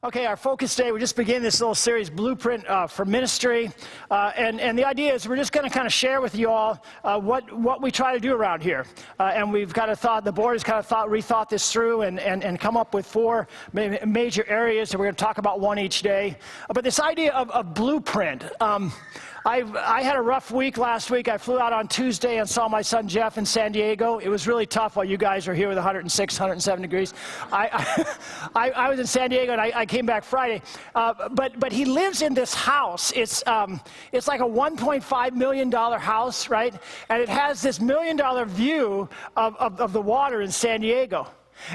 Okay, our focus today, we just began this little series, Blueprint for Ministry. And the idea is we're just going to kind of share with you all what we try to do around here. And we've kind of thought, the board has kind of rethought this through and come up with four major areas, and we're going to talk about one each day. But this idea of blueprint, I had a rough week last week. I flew out on Tuesday and saw my son Jeff in San Diego. It was really tough while you guys were here with 106, 107 degrees. I was in San Diego and I came back Friday. But he lives in this house. It's like a $1.5 million house, right? And it has this $1 million view of the water in San Diego.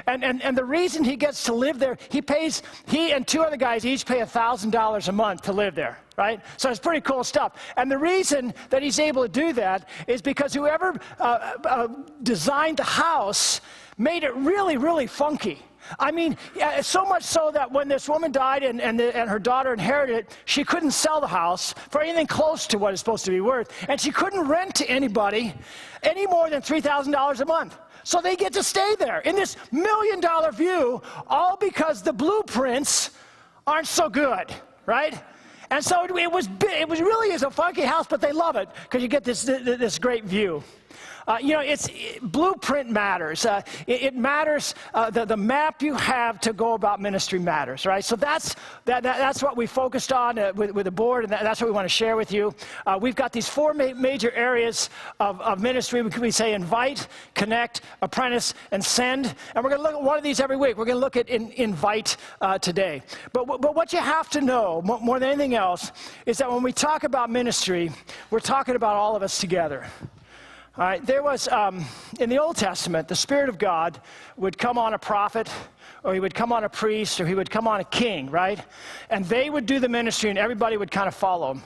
And the reason he gets to live there, he and two other guys each pay $1,000 a month to live there, right? So it's pretty cool stuff. And the reason that he's able to do that is because whoever designed the house made it really, really funky. I mean, so much so that when this woman died and her daughter inherited it, she couldn't sell the house for anything close to what it's supposed to be worth. And she couldn't rent to anybody any more than $3,000 a month. So they get to stay there in this $1 million view, all because the blueprints aren't so good, right? And so it was really is a funky house, but they love it because you get this great view. Blueprint matters. It matters. The map you have to go about ministry matters, right? So that's what we focused on with the board, and that's what we want to share with you. We've got these four major areas of ministry. We say invite, connect, apprentice, and send. And we're going to look at one of these every week. We're going to look at invite today. But what you have to know more than anything else is that when we talk about ministry, we're talking about all of us together. All right, there was, in the Old Testament, the Spirit of God would come on a prophet, or he would come on a priest, or he would come on a king, right? And they would do the ministry, and everybody would kind of follow him.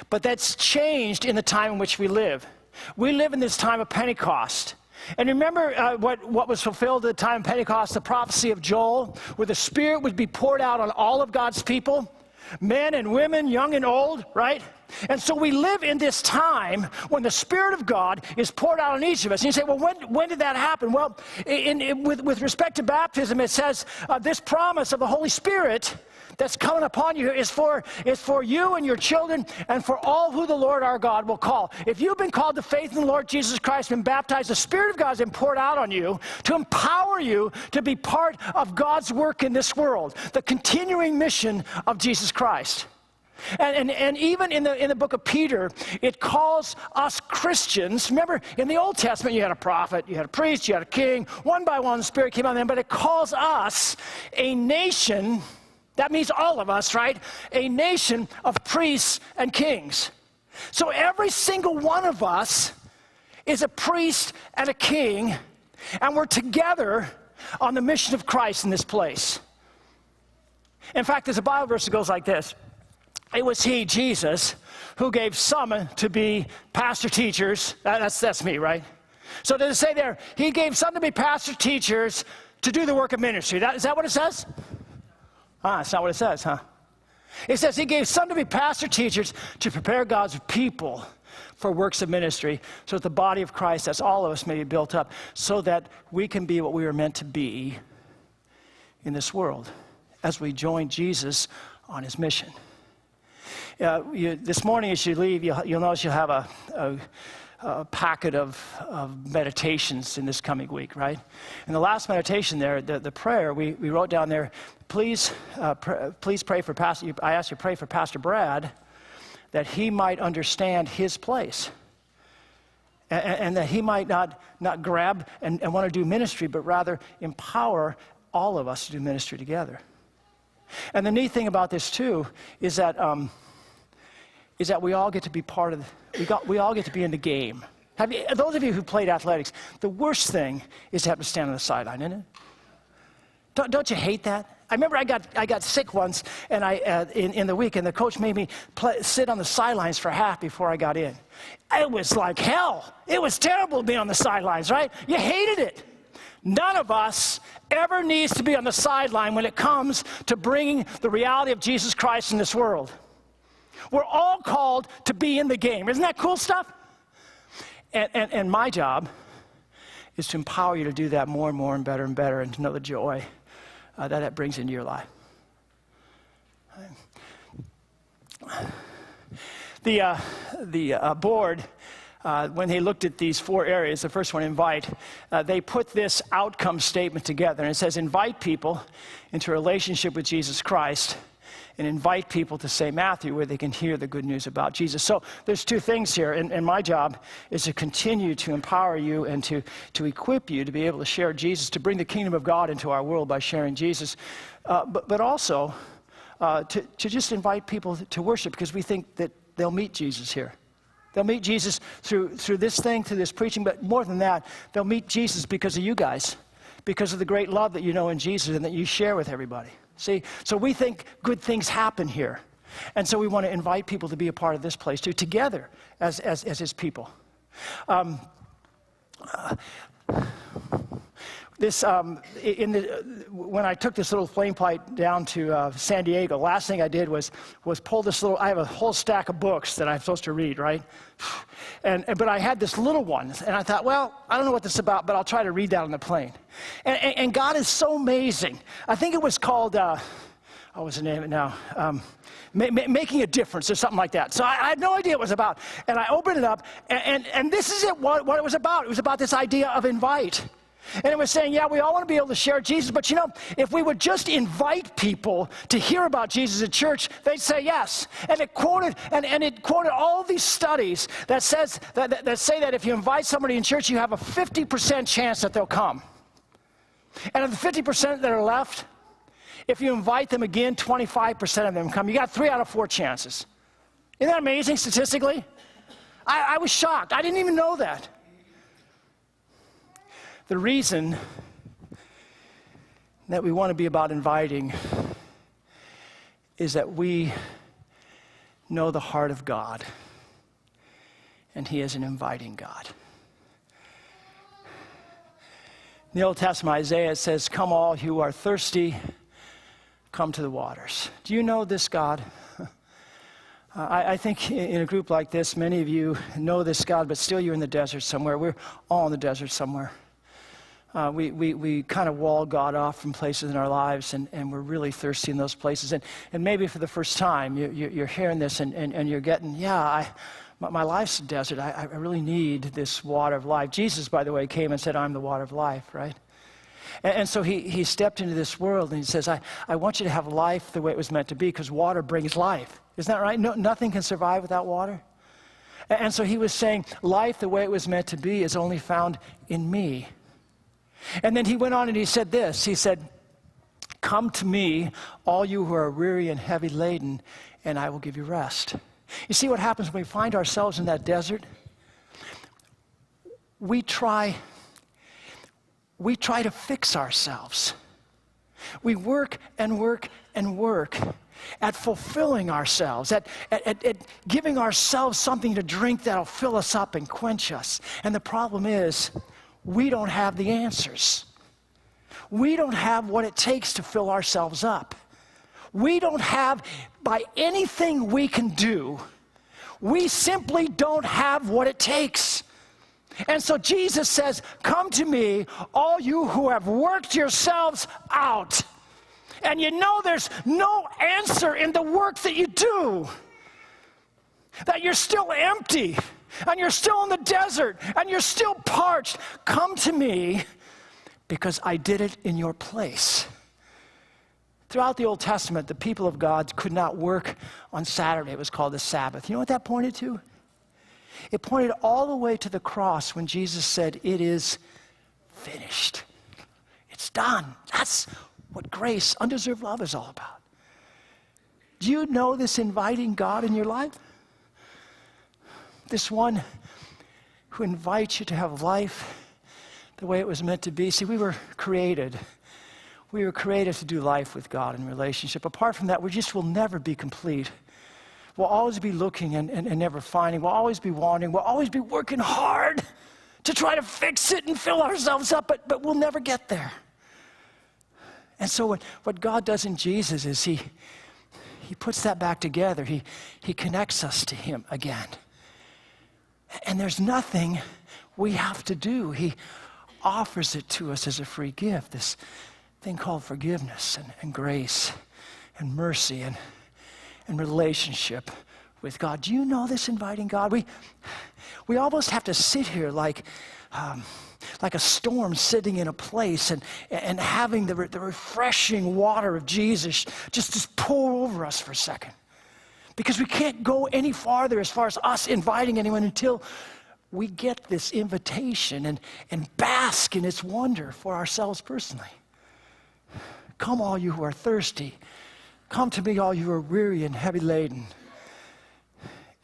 But that's changed in the time in which we live. We live in this time of Pentecost. And remember what was fulfilled at the time of Pentecost, the prophecy of Joel, where the Spirit would be poured out on all of God's people? Men and women, young and old, right? And so we live in this time when the Spirit of God is poured out on each of us. And you say, well, when did that happen? Well, with respect to baptism, it says this promise of the Holy Spirit that's coming upon you is for you and your children and for all who the Lord our God will call. If you've been called to faith in the Lord Jesus Christ and been baptized, the Spirit of God has been poured out on you to empower you to be part of God's work in this world, the continuing mission of Jesus Christ. And even in the book of Peter, it calls us Christians. Remember, in the Old Testament, you had a prophet, you had a priest, you had a king. One by one, the Spirit came on them. But it calls us a nation. That means all of us, right? A nation of priests and kings. So every single one of us is a priest and a king, and we're together on the mission of Christ in this place. In fact, there's a Bible verse that goes like this. It was he, Jesus, who gave some to be pastor teachers. That's me, right? So does it say there, he gave some to be pastor teachers to do the work of ministry? Is that what it says? That's not what it says, huh? It says he gave some to be pastor teachers to prepare God's people for works of ministry, so that the body of Christ, as all of us, may be built up, so that we can be what we were meant to be in this world as we join Jesus on his mission. This morning as you leave, you'll notice you'll have a packet of meditations in this coming week, right? And the last meditation there, the prayer, we wrote down there, please pray for Pastor, I asked you to pray for Pastor Brad, that he might understand his place. And that he might not grab and want to do ministry, but rather empower all of us to do ministry together. And the neat thing about this too is that we all get to be part of we all get to be in the game. Those of you who played athletics, the worst thing is to have to stand on the sideline, isn't it? Don't you hate that? I remember I got sick once, and in the week, and the coach made me sit on the sidelines for half before I got in. It was like hell. It was terrible to be on the sidelines, right? You hated it. None of us ever needs to be on the sideline when it comes to bringing the reality of Jesus Christ in this world. We're all called to be in the game. Isn't that cool stuff? And my job is to empower you to do that more and more and better, and to know the joy that brings into your life. The board, when they looked at these 4 areas, the first one, invite, they put this outcome statement together. And it says, invite people into a relationship with Jesus Christ and invite people to St. Matthew where they can hear the good news about Jesus. So there's 2 things here, and my job is to continue to empower you and to equip you to be able to share Jesus, to bring the kingdom of God into our world by sharing Jesus, but also to just invite people to worship, because we think that they'll meet Jesus here. They'll meet Jesus through this thing, through this preaching, but more than that, they'll meet Jesus because of you guys, because of the great love that you know in Jesus and that you share with everybody. See, so we think good things happen here. And so we want to invite people to be a part of this place too, together as his people. When I took this little flame pipe down to San Diego, last thing I did was pull this little, I have a whole stack of books that I'm supposed to read, right? But I had this little one, and I thought, well, I don't know what this is about, but I'll try to read that on the plane. And God is so amazing. I think it was called, what's the name of it now? Making a Difference or something like that. So I had no idea what it was about. And I opened it up, and this is what it was about. It was about this idea of invite. And it was saying, yeah, we all want to be able to share Jesus, but you know, if we would just invite people to hear about Jesus at church, they'd say yes. And it quoted all these studies that say that if you invite somebody in church, you have a 50% chance that they'll come. And of the 50% that are left, if you invite them again, 25% of them come. You got 3 out of 4 chances. Isn't that amazing statistically? I was shocked. I didn't even know that. The reason that we want to be about inviting is that we know the heart of God, and he is an inviting God. In the Old Testament, Isaiah says, come all who are thirsty, come to the waters. Do you know this God? I think in a group like this, many of you know this God, but still you're in the desert somewhere. We're all in the desert somewhere. We kind of wall God off from places in our lives, and we're really thirsty in those places. And maybe for the first time, you're hearing this, and you're getting, my life's a desert. I really need this water of life. Jesus, by the way, came and said, I'm the water of life, right? And so he stepped into this world, and he says, I want you to have life the way it was meant to be, because water brings life. Isn't that right? Nothing can survive without water. And so he was saying, life the way it was meant to be is only found in me. And then he went on and he said this. He said, come to me, all you who are weary and heavy laden, and I will give you rest. You see what happens when we find ourselves in that desert? We try to fix ourselves. We work and work and work at fulfilling ourselves, at giving ourselves something to drink that'll fill us up and quench us. And the problem is, we don't have the answers. We don't have what it takes to fill ourselves up. We don't have, by anything we can do, we simply don't have what it takes. And so Jesus says, come to me, all you who have worked yourselves out. And you know there's no answer in the work that you do. That you're still empty. And you're still in the desert, and you're still parched. Come to me, because I did it in your place. Throughout the Old Testament, the people of God could not work on Saturday. It was called the Sabbath. You know what that pointed to? It pointed all the way to the cross when Jesus said, it is finished. It's done. That's what grace, undeserved love is all about. Do you know this inviting God in your life? This one who invites you to have life the way it was meant to be. See, we were created to do life with God in relationship. Apart from that, we just will never be complete. We'll always be looking and never finding. We'll always be wandering. We'll always be working hard to try to fix it and fill ourselves up, but we'll never get there. And so what God does in Jesus is he puts that back together. He connects us to him again. And there's nothing we have to do. He offers it to us as a free gift, this thing called forgiveness and grace and mercy. and relationship with God. Do you know this inviting God? We almost have to sit here like a storm sitting in a place and having the refreshing water of Jesus just pour over us for a second. Because we can't go any farther as far as us inviting anyone until we get this invitation and bask in its wonder for ourselves personally. Come all you who are thirsty. Come to me all you who are weary and heavy laden.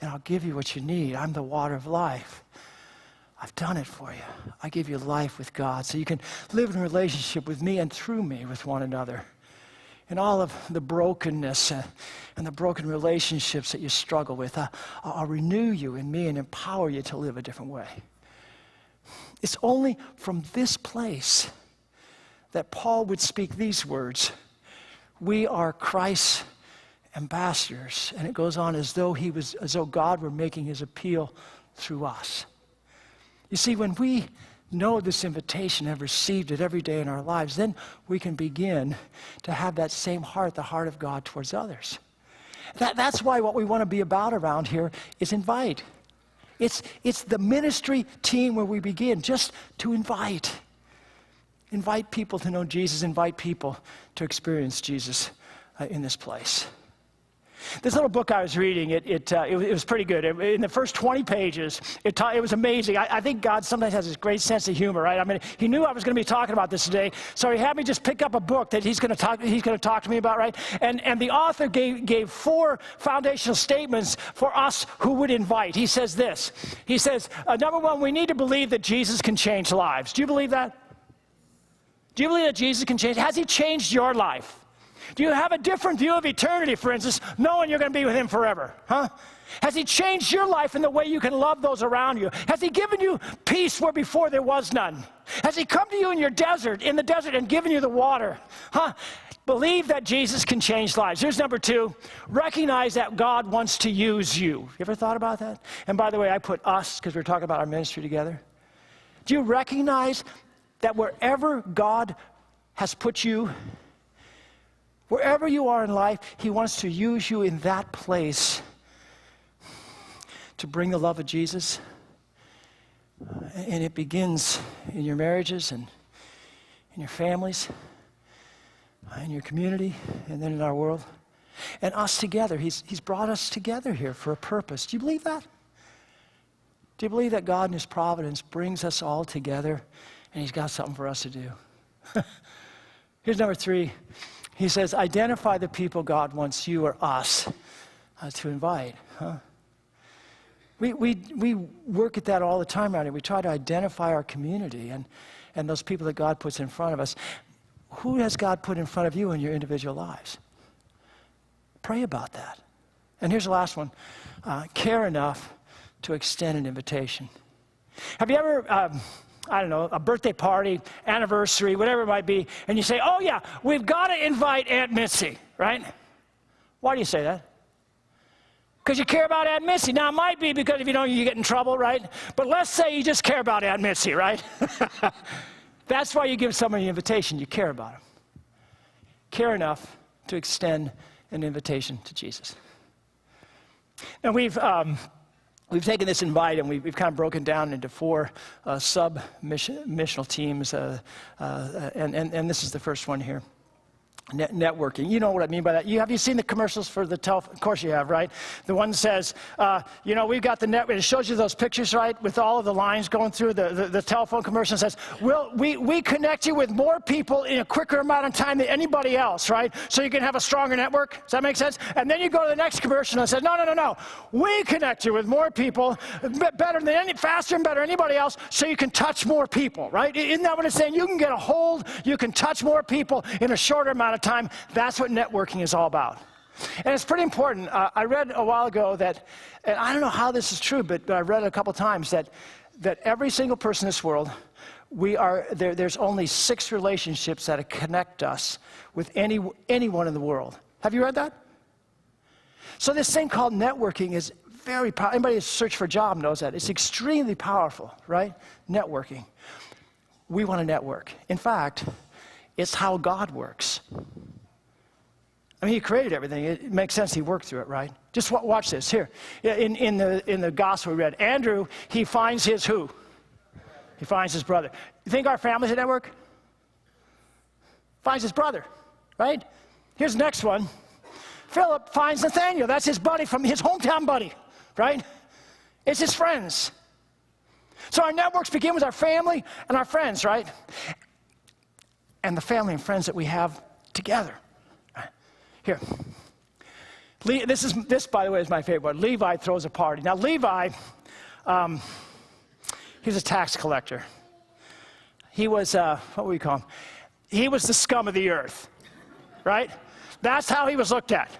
And I'll give you what you need. I'm the water of life. I've done it for you. I give you life with God so you can live in relationship with me and through me with one another. And all of the brokenness and the broken relationships that you struggle with, I'll renew you in me and empower you to live a different way. It's only from this place that Paul would speak these words. We are Christ's ambassadors. And it goes on as though God were making his appeal through us. You see, when we know this invitation and have received it every day in our lives, then we can begin to have that same heart, the heart of God towards others. That's why what we want to be about around here is invite. It's the ministry team where we begin just to invite. Invite people to know Jesus, invite people to experience Jesus in this place. This little book I was reading, it was pretty good. In the first 20 pages, it was amazing. I think God sometimes has this great sense of humor, right? I mean, he knew I was going to be talking about this today, so he had me just pick up a book that he's going to talk to me about, right? And the author gave 4 foundational statements for us who would invite. He says this. He says, number 1, we need to believe that Jesus can change lives. Do you believe that? Do you believe that Jesus can change? Has he changed your life? Do you have a different view of eternity, for instance, knowing you're going to be with him forever? Huh? Has he changed your life in the way you can love those around you? Has he given you peace where before there was none? Has he come to you in the desert, and given you the water? Huh? Believe that Jesus can change lives. Here's number 2. Recognize that God wants to use you. You ever thought about that? And by the way, I put us because we're talking about our ministry together. Do you recognize that wherever God has put you, wherever you are in life, he wants to use you in that place to bring the love of Jesus? And it begins in your marriages and in your families, in your community, and then in our world. And us together, he's brought us together here for a purpose. Do you believe that? Do you believe that God in his providence brings us all together and he's got something for us to do? Here's number 3. He says, identify the people God wants you or us to invite. Huh? We work at that all the time around here. We try to identify our community and those people that God puts in front of us. Who has God put in front of you in your individual lives? Pray about that. And here's the last one. Care enough to extend an invitation. Have you ever... I don't know, a birthday party, anniversary, whatever it might be, and you say, oh yeah, we've got to invite Aunt Mitzi, right? Why do you say that? Because you care about Aunt Mitzi. Now, it might be because if you don't, you get in trouble, right? But let's say you just care about Aunt Mitzi, right? That's why you give someone an invitation. You care about them. Care enough to extend an invitation to Jesus. Now, we've taken this invite and we've kind of broken down into 4 sub-missional teams, and this is the first one here. Networking. You know what I mean by that. Have you seen the commercials for the telephone? Of course you have, right? The one says, we've got the network. It shows you those pictures, right, with all of the lines going through the telephone commercial. Says, we connect you with more people in a quicker amount of time than anybody else, right? So you can have a stronger network. Does that make sense? And then you go to the next commercial and it says, no. We connect you with more people, faster and better than anybody else, so you can touch more people, right? Isn't that what it's saying? You can get a hold, you can touch more people in a shorter amount of time. That's what networking is all about. And it's pretty important. I read a while ago that, and I don't know how this is true, but I read it a couple times, that every single person in this world, there's only 6 relationships that connect us with anyone in the world. Have you read that? So this thing called networking is very powerful. Anybody who's searched for a job knows that. It's extremely powerful, right? Networking. We want to network. In fact, it's how God works. I mean, he created everything. It makes sense he worked through it, right? Just watch this. Here, in the gospel we read, Andrew, he finds his who? He finds his brother. You think our family's a network? Finds his brother, right? Here's the next one. Philip finds Nathaniel. That's his buddy from his hometown buddy, right? It's his friends. So our networks begin with our family and our friends, right? And the family and friends that we have together. Here. This, by the way, is my favorite one. Levi throws a party. Now, Levi, he's a tax collector. He was, what would we call him? He was the scum of the earth, right? That's how he was looked at.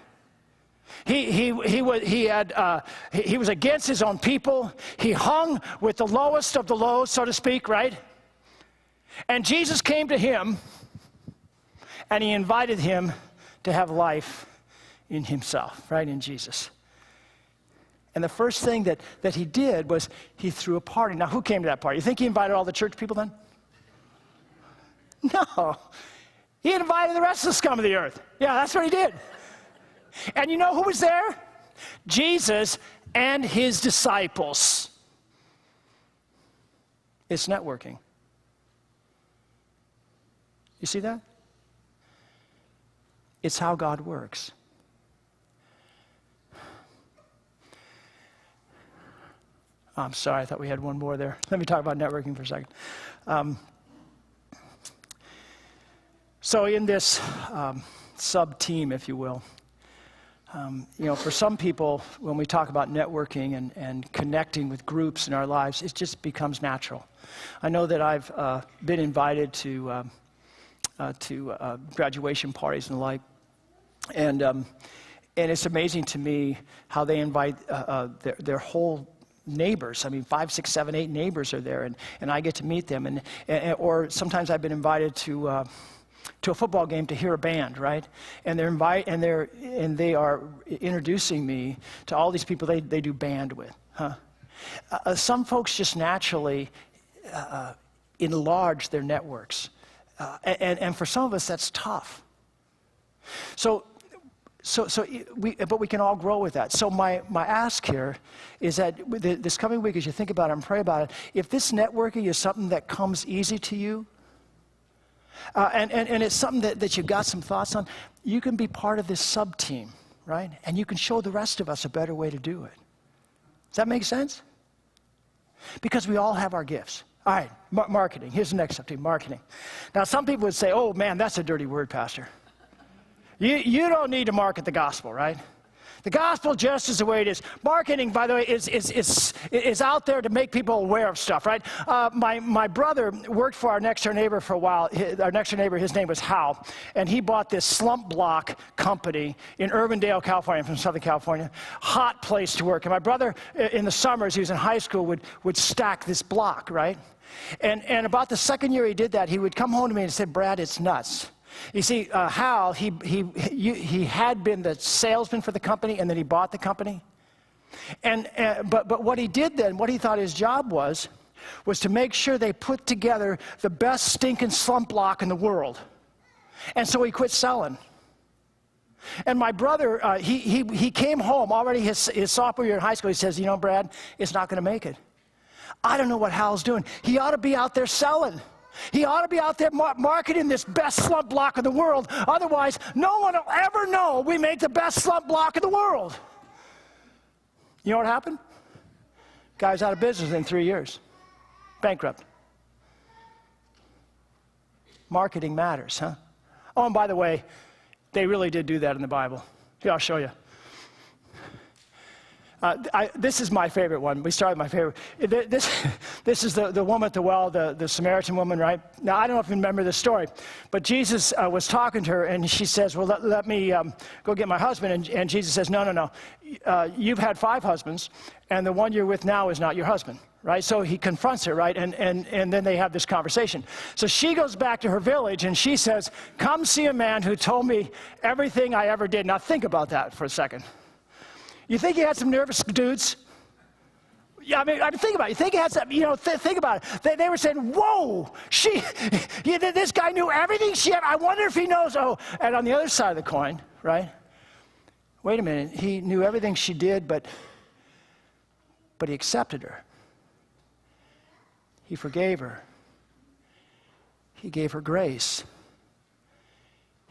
He was against his own people. He hung with the lowest of the low, so to speak, right? And Jesus came to him, and he invited him to have life in himself, right, in Jesus. And the first thing that he did was he threw a party. Now, who came to that party? You think he invited all the church people then? No. He invited the rest of the scum of the earth. Yeah, that's what he did. And you know who was there? Jesus and his disciples. It's networking. You see that? It's how God works. I'm sorry, I thought we had one more there. Let me talk about networking for a second. So in this sub-team, if you will, for some people, when we talk about networking and connecting with groups in our lives, it just becomes natural. I know that I've been invited to graduation parties and the like, and it's amazing to me how they invite their whole neighbors. I mean, 5, 6, 7, 8 neighbors are there, and I get to meet them, or sometimes I've been invited to a football game to hear a band, right? And they are introducing me to all these people they do band with. Some folks just naturally enlarge their networks, and for some of us that's tough. But we can all grow with that. So my ask here is that this coming week, as you think about it and pray about it, if this networking is something that comes easy to you, and it's something that you've got some thoughts on, you can be part of this sub-team, right? And you can show the rest of us a better way to do it. Does that make sense? Because we all have our gifts. All right, marketing. Here's the next sub-team, marketing. Now, some people would say, oh, man, that's a dirty word, Pastor. You don't need to market the gospel, right? The gospel just is the way it is. Marketing, by the way, is out there to make people aware of stuff, right? My brother worked for our next door neighbor for a while. Our next door neighbor, his name was Hal, and he bought this slump block company in Urbandale, California, from Southern California. Hot place to work. And my brother, in the summers, he was in high school, would stack this block, right? And about the second year he did that, he would come home to me and say, Brad, it's nuts. You see, Hal, he had been the salesman for the company, and then he bought the company. But what he did then, what he thought his job was to make sure they put together the best stinking slump block in the world. And so he quit selling. And my brother, he came home already his sophomore year in high school. He says, Brad, it's not going to make it. I don't know what Hal's doing. He ought to be out there selling. He ought to be out there marketing this best slump block in the world. Otherwise, no one will ever know we make the best slump block in the world. You know what happened? Guy's out of business in 3 years. Bankrupt. Marketing matters, huh? Oh, and by the way, they really did do that in the Bible. Here, I'll show you. This is my favorite one. We started with my favorite. This is the woman at the well, the Samaritan woman, right? Now, I don't know if you remember this story, but Jesus was talking to her, and she says, well, let me go get my husband. And Jesus says, no. You've had 5 husbands, and the one you're with now is not your husband, right? So he confronts her, right? And then they have this conversation. So she goes back to her village, and she says, come see a man who told me everything I ever did. Now, think about that for a second. You think he had some nervous dudes? Yeah, I mean, think about it. You think he had some, think about it. They were saying, whoa, this guy knew everything she had. I wonder if he knows. Oh, and on the other side of the coin, right? Wait a minute, he knew everything she did, but he accepted her. He forgave her. He gave her grace.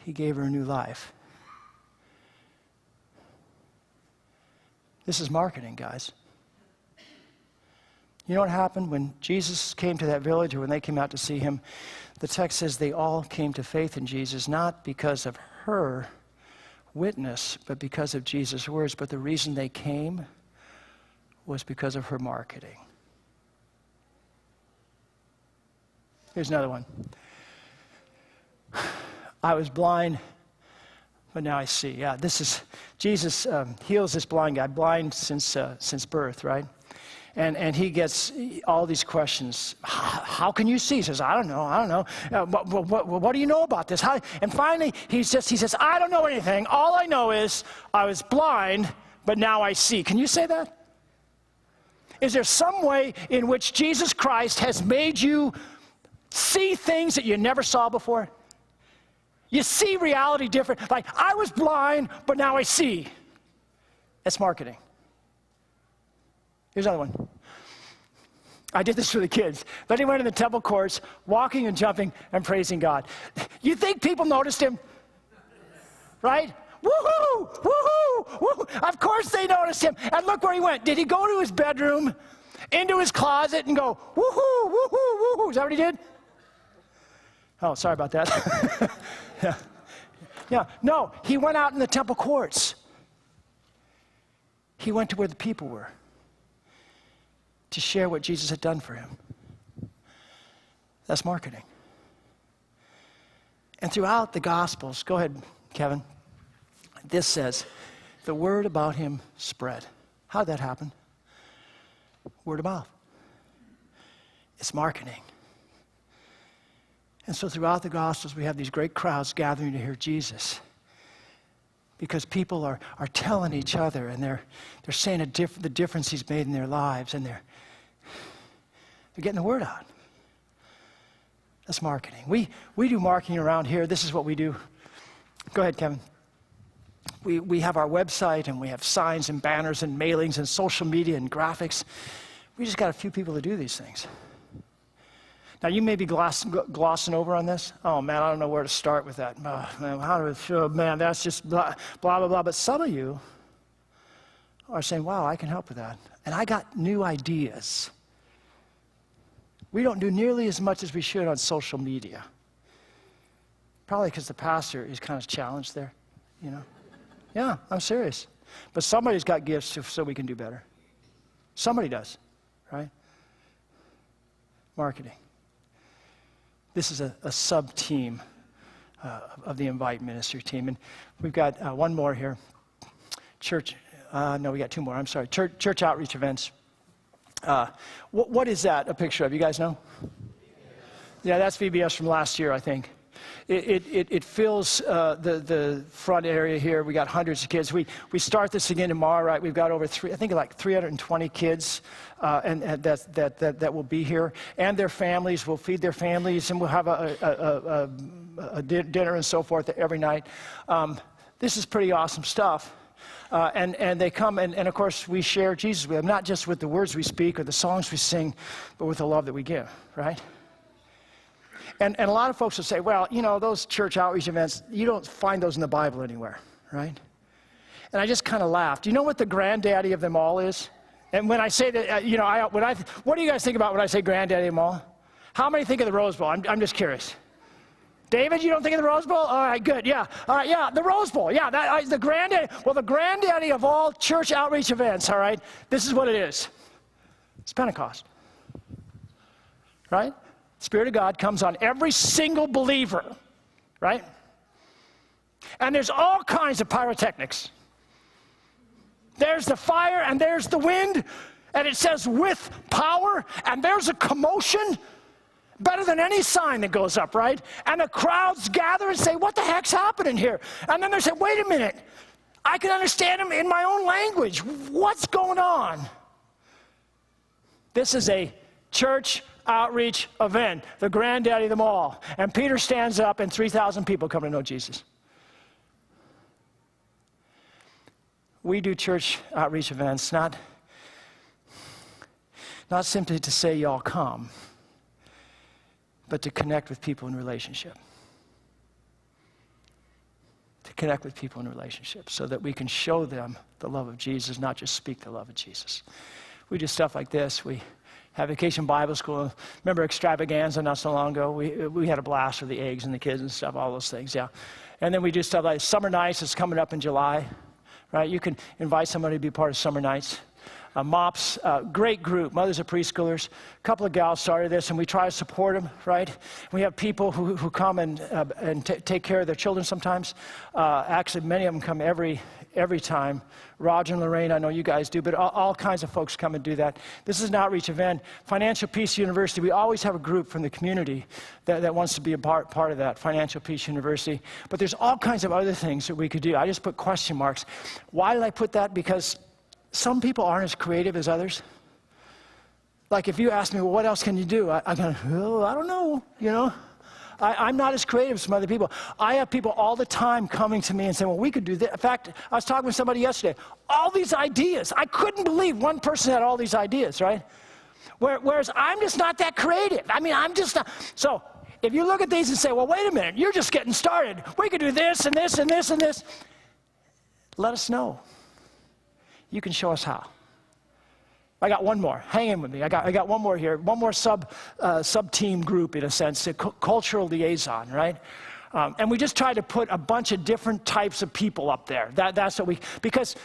He gave her a new life. This is marketing, guys. You know what happened when Jesus came to that village, or when they came out to see him? The text says they all came to faith in Jesus, not because of her witness, but because of Jesus' words. But the reason they came was because of her marketing. Here's another one. I was blind, but now I see. Yeah, this is, Jesus heals this blind guy, blind since birth, right? And he gets all these questions. How can you see? He says, I don't know. What do you know about this? And finally, he says, I don't know anything. All I know is I was blind, but now I see. Can you say that? Is there some way in which Jesus Christ has made you see things that you never saw before? You see reality different. Like, I was blind, but now I see. That's marketing. Here's another one. I did this for the kids. Then he went in the temple courts, walking and jumping and praising God. You think people noticed him? Right? Woohoo! Woohoo! Woohoo! Of course they noticed him. And look where he went. Did he go to his bedroom, into his closet, and go, woohoo, woohoo, woohoo? Is that what he did? Oh, sorry about that. Yeah. No, he went out in the temple courts. He went to where the people were to share what Jesus had done for him. That's marketing. And throughout the Gospels, go ahead, Kevin, this says, the word about him spread. How did that happen? Word of mouth. It's marketing. And so throughout the Gospels, we have these great crowds gathering to hear Jesus, because people are telling each other, and they're saying the difference he's made in their lives, and they're getting the word out. That's marketing. We do marketing around here. This is what we do. Go ahead, Kevin. We have our website, and we have signs and banners and mailings and social media and graphics. We just got a few people to do these things. Now, you may be glossing over on this. Oh, man, I don't know where to start with that. Man, that's just blah, blah, blah. But some of you are saying, wow, I can help with that. And I got new ideas. We don't do nearly as much as we should on social media. Probably because the pastor is kind of challenged there, you know. Yeah, I'm serious. But somebody's got gifts so we can do better. Somebody does, right? Marketing. This is a sub-team of the Invite Ministry team. And we've got one more here. We got two more. I'm sorry. Church outreach events. What is that a picture of? You guys know? Yeah, that's VBS from last year, I think. It fills the front area here. We got hundreds of kids. We start this again tomorrow, right? We've got over 320 kids, and that will be here, and their families. We'll feed their families, and we'll have a dinner and so forth every night. This is pretty awesome stuff. And they come, and of course we share Jesus with them, not just with the words we speak or the songs we sing, but with the love that we give, right? And a lot of folks will say, well, you know, those church outreach events, you don't find those in the Bible anywhere, right? And I just kind of laughed. Do you know what the granddaddy of them all is? And when I say that, what do you guys think about when I say granddaddy of them all? How many think of the Rose Bowl? I'm just curious. David, you don't think of the Rose Bowl? All right, good, yeah. All right, yeah, the Rose Bowl, yeah, the granddaddy. Well, the granddaddy of all church outreach events, all right, this is what it is. It's Pentecost, right? Spirit of God comes on every single believer, right? And there's all kinds of pyrotechnics. There's the fire, and there's the wind, and it says with power, and there's a commotion better than any sign that goes up, right? And the crowds gather and say, what the heck's happening here? And then they say, wait a minute, I can understand him in my own language. What's going on? This is a church outreach event, the granddaddy of them all. And Peter stands up, and 3,000 people come to know Jesus. we do church outreach events not simply to say y'all come, but to connect with people in relationship. To connect with people in relationship so that we can show them the love of Jesus, not just speak the love of Jesus. We do stuff like this. We have Vacation Bible School. Remember Extravaganza not so long ago? We had a blast with the eggs and the kids and stuff, all those things, yeah. And then we do stuff like Summer Nights is coming up in July, right? You can invite somebody to be part of Summer Nights. MOPS, great group, mothers of preschoolers. A couple of gals started this, and we try to support them, right? We have people who come and take care of their children sometimes. Actually, many of them come every time. Roger and Lorraine, I know you guys do, but all kinds of folks come and do that. This is an outreach event. Financial Peace University, we always have a group from the community that wants to be a part of that, Financial Peace University. But there's all kinds of other things that we could do. I just put question marks. Why did I put that? Because some people aren't as creative as others. Like if you ask me, well, what else can you do? I go, oh, I don't know, you know. I'm not as creative as some other people. I have people all the time coming to me and saying, well, we could do this. In fact, I was talking with somebody yesterday. All these ideas. I couldn't believe one person had all these ideas, right? Whereas I'm just not that creative. I mean, I'm just not. So if you look at these and say, well, wait a minute, you're just getting started. We could do this and this and this and this. Let us know. You can show us how. I got one more. Hang in with me. I got one more here. One more sub-team group, in a sense, a cultural liaison, right? And we just try to put a bunch of different types of people up there. That's what because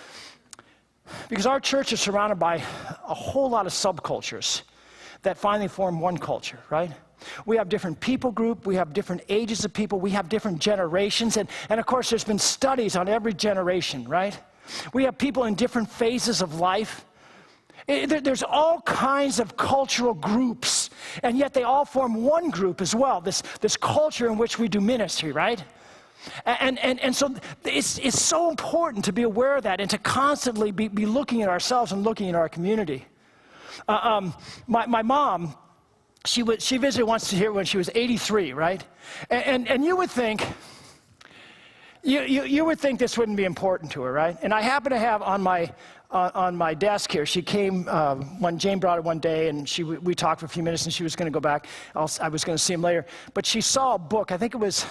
our church is surrounded by a whole lot of subcultures that finally form one culture, right? We have different people group, we have different ages of people, we have different generations, and of course there's been studies on every generation, right? We have people in different phases of life. There's all kinds of cultural groups, and yet they all form one group as well, this culture in which we do ministry, right? And so it's so important to be aware of that and to constantly be looking at ourselves and looking at our community. My mom, she visited once here when she was 83, right? And you would think, you would think this wouldn't be important to her, right? And I happen to have on my desk here, she came when Jane brought it one day, and we talked for a few minutes, and she was going to go back. I was going to see him later, but she saw a book. I think it was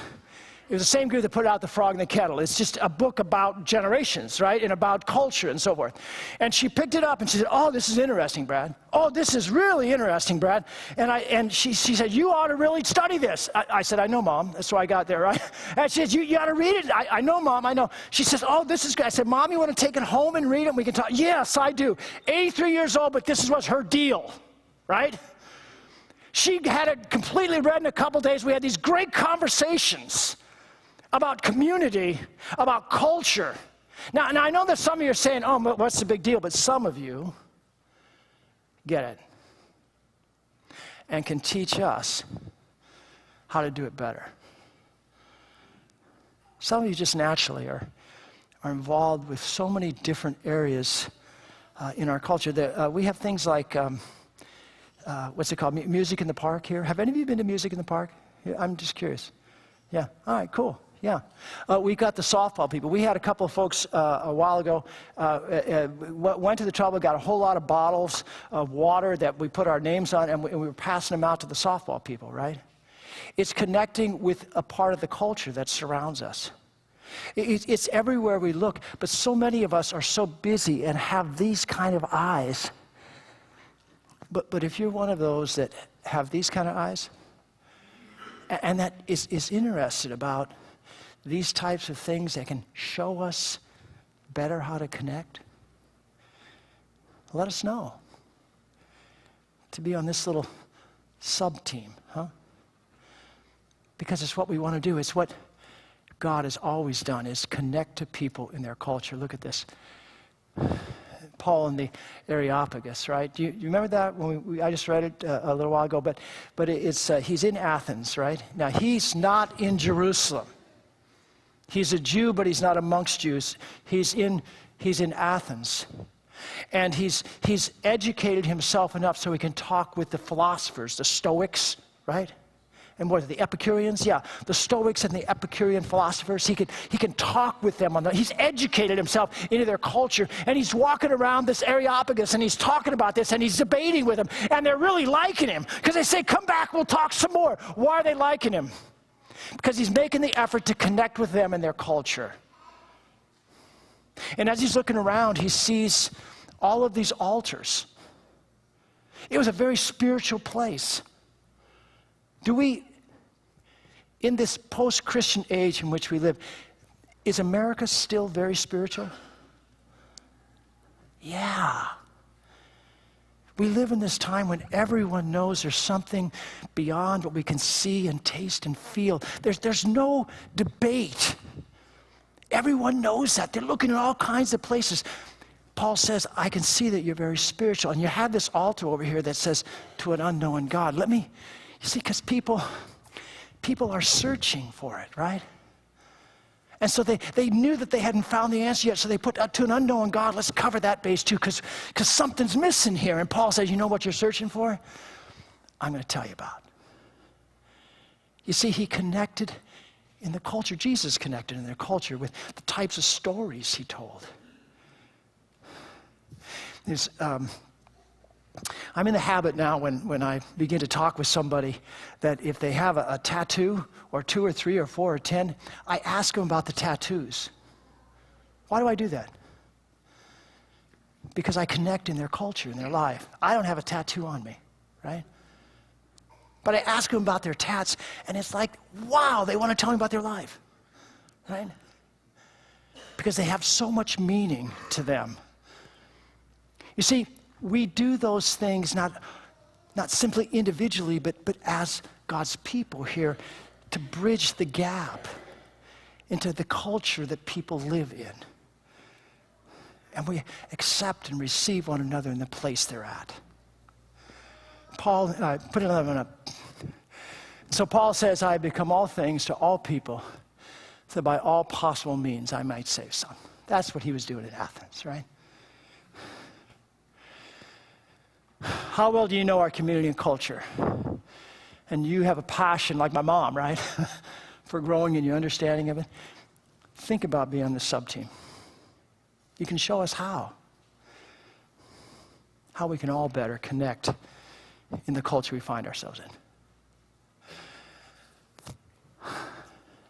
the same group that put out The Frog in the Kettle. It's just a book about generations, right, and about culture and so forth. And she picked it up and she said, "Oh, this is interesting, Brad. Oh, this is really interesting, Brad." And she said, "You ought to really study this." I said, "I know, Mom." That's why I got there, right? And she said, "You ought to read it." I know, Mom, I know. She says, "Oh, this is good." I said, "Mom, you want to take it home and read it? We can talk." "Yes, I do." 83 years old, but this was her deal, right? She had it completely read in a couple days. We had these great conversations about community, about culture. Now I know that some of you are saying, "Oh, what's the big deal?" But some of you get it and can teach us how to do it better. Some of you just naturally are involved with so many different areas in our culture. That we have things like, what's it called, Music in the Park here. Have any of you been to Music in the Park? Yeah, I'm just curious. Yeah, all right, cool. Yeah. We got the softball people. We had a couple of folks a while ago, went to the trouble, got a whole lot of bottles of water that we put our names on, and we were passing them out to the softball people, right? It's connecting with a part of the culture that surrounds us. It's everywhere we look, but so many of us are so busy and have these kind of eyes. But if you're one of those that have these kind of eyes, and that is interested about these types of things that can show us better how to connect, let us know. To be on this little sub-team, huh? Because it's what we want to do. It's what God has always done, is connect to people in their culture. Look at this. Paul in the Areopagus, right? Do you remember that? I just read it a little while ago, but it's he's in Athens, right? Now, he's not in Jerusalem. He's a Jew, but he's not amongst Jews. He's in Athens. And he's educated himself enough so he can talk with the philosophers, the Stoics, right? And what are the Epicureans? Yeah, the Stoics and the Epicurean philosophers. He can talk with them on that. He's educated himself into their culture, and he's walking around this Areopagus, and he's talking about this, and he's debating with them, and they're really liking him because they say, "Come back, we'll talk some more." Why are they liking him? Because he's making the effort to connect with them and their culture. And as he's looking around, he sees all of these altars. It was a very spiritual place. Do we, in this post-Christian age in which we live, is America still very spiritual? Yeah. We live in this time when everyone knows there's something beyond what we can see and taste and feel. There's no debate. Everyone knows that. They're looking at all kinds of places. Paul says, I can see that you're very spiritual. And you have this altar over here that says, to an unknown God. You see, because people are searching for it, right? And so they knew that they hadn't found the answer yet, so they put to an unknown God, let's cover that base too, because something's missing here. And Paul says, you know what you're searching for? I'm going to tell you about. You see, he connected in the culture, Jesus connected in their culture with the types of stories he told. I'm in the habit now when I begin to talk with somebody that if they have a tattoo or 2 or 3 or 4 or 10, I ask them about the tattoos. Why do I do that? Because I connect in their culture, in their life. I don't have a tattoo on me, right? But I ask them about their tats, and it's like, wow, they want to tell me about their life, right? Because they have so much meaning to them. You see, we do those things not simply individually, but as God's people here to bridge the gap into the culture that people live in. And we accept and receive one another in the place they're at. Paul, put another one up. So Paul says, I become all things to all people, so by all possible means I might save some. That's what he was doing in Athens, right? How well do you know our community and culture? And you have a passion, like my mom, right? For growing in your understanding of it. Think about being on the sub-team. You can show us how we can all better connect in the culture we find ourselves in.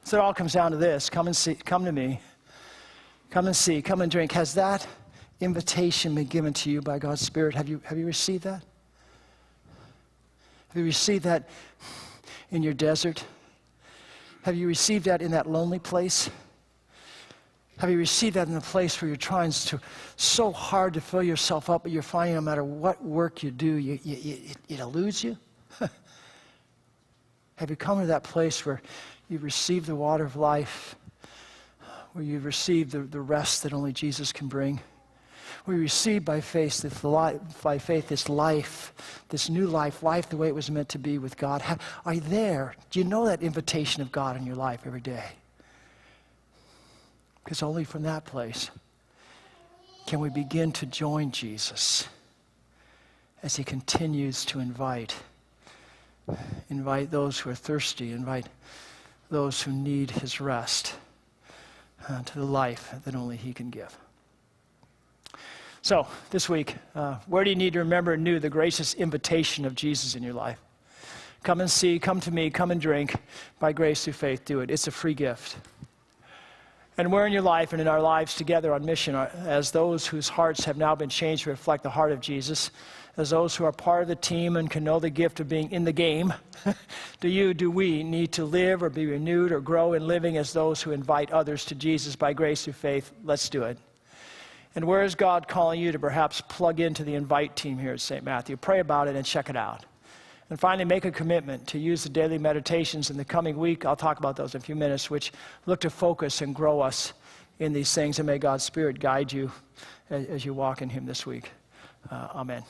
So it all comes down to this. Come and see, come to me. Come and see, come and drink. Has that invitation been given to you by God's Spirit? Have you received that? Have you received that in your desert? Have you received that in that lonely place? Have you received that in the place where you're trying so hard to fill yourself up, but you're finding no matter what work you do, it eludes you? Have you come to that place where you've received the water of life, where you've received the rest that only Jesus can bring? We receive by faith this life, this new life the way it was meant to be with God. Are you there? Do you know that invitation of God in your life every day? Because only from that place can we begin to join Jesus as he continues to invite those who are thirsty, invite those who need his rest to the life that only he can give. So, this week, where do you need to remember anew the gracious invitation of Jesus in your life? Come and see, come to me, come and drink. By grace through faith, do it. It's a free gift. And where in your life and in our lives together on mission, as those whose hearts have now been changed to reflect the heart of Jesus, as those who are part of the team and can know the gift of being in the game, do we need to live or be renewed or grow in living as those who invite others to Jesus by grace through faith? Let's do it. And where is God calling you to perhaps plug into the invite team here at St. Matthew? Pray about it and check it out. And finally, make a commitment to use the daily meditations in the coming week. I'll talk about those in a few minutes, which look to focus and grow us in these things. And may God's Spirit guide you as you walk in him this week. Amen.